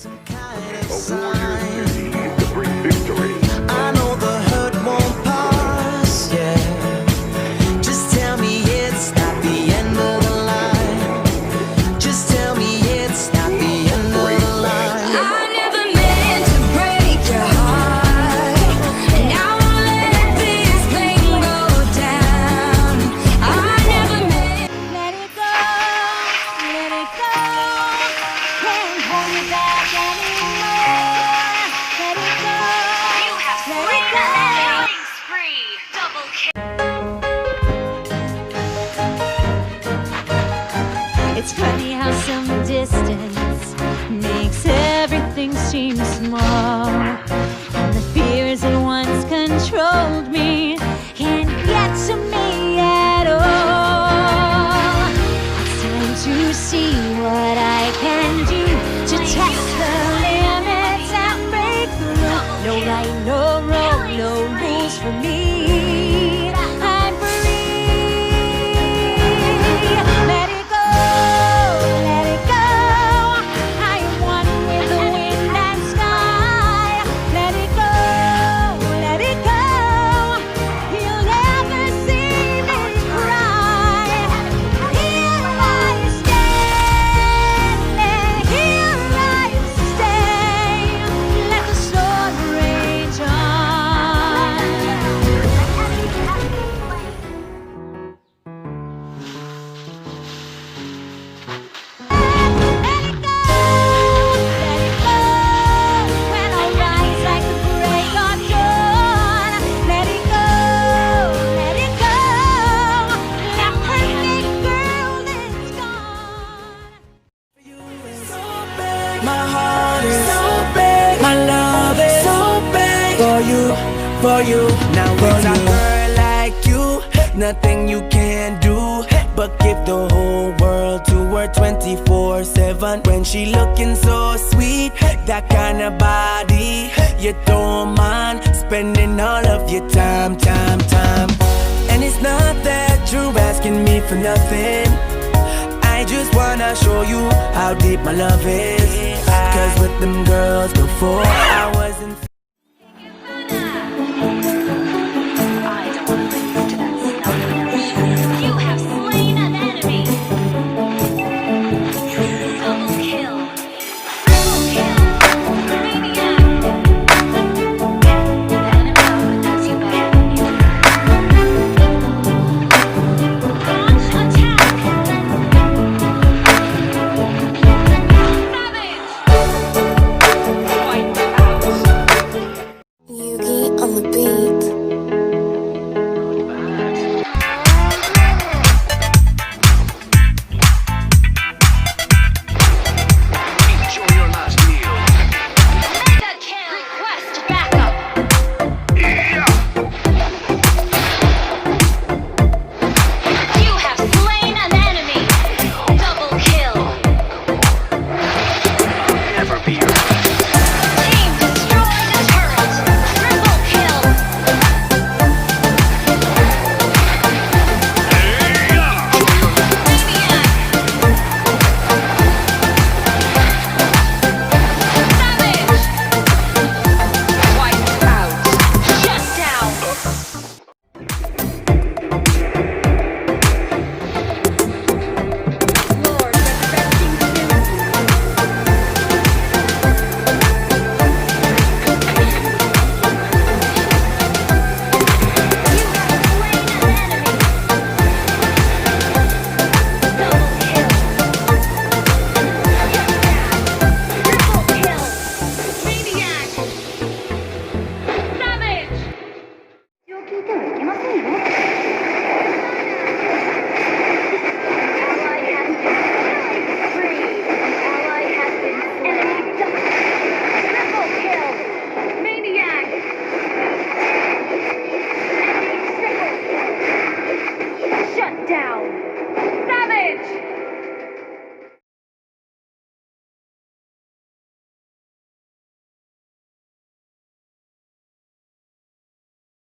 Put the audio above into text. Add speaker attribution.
Speaker 1: some kind of sign. I know the hurt won't pass, yeah. Just tell me it's not the end of the line. Just tell me it's not the end of the line.
Speaker 2: I never meant to break your heart, and I won't let this thing go down. I never meant. Let it go, let it go. Can't hold me back anymore. Let it go, you have let it go. Spree, double kill. It's funny how some distance makes everything seem small, and the fears that once controlled me can't get to me at all. It's time to see what I can do to test the limits and break through. No right, no wrong, no rules for me. I'm free. Let it go, let it go. I am one with the wind and sky. Let it go, let it go. You'll never see me cry. Here I stand, here I stay. Let the storm rage on. Let it go, let it go. When I rise like the break of dawn. Let it go, let it go. That perfect girl is gone.
Speaker 1: My heart is so big, my love is so big for you, for you. Now with a girl like you, nothing you can do but give the whole world to her 24/7. When she looking so sweet, that kind of body, you don't mind spending all of your time. And it's not that you're asking me for nothing. I just wanna show you how deep my love is. Cause with them girls before, I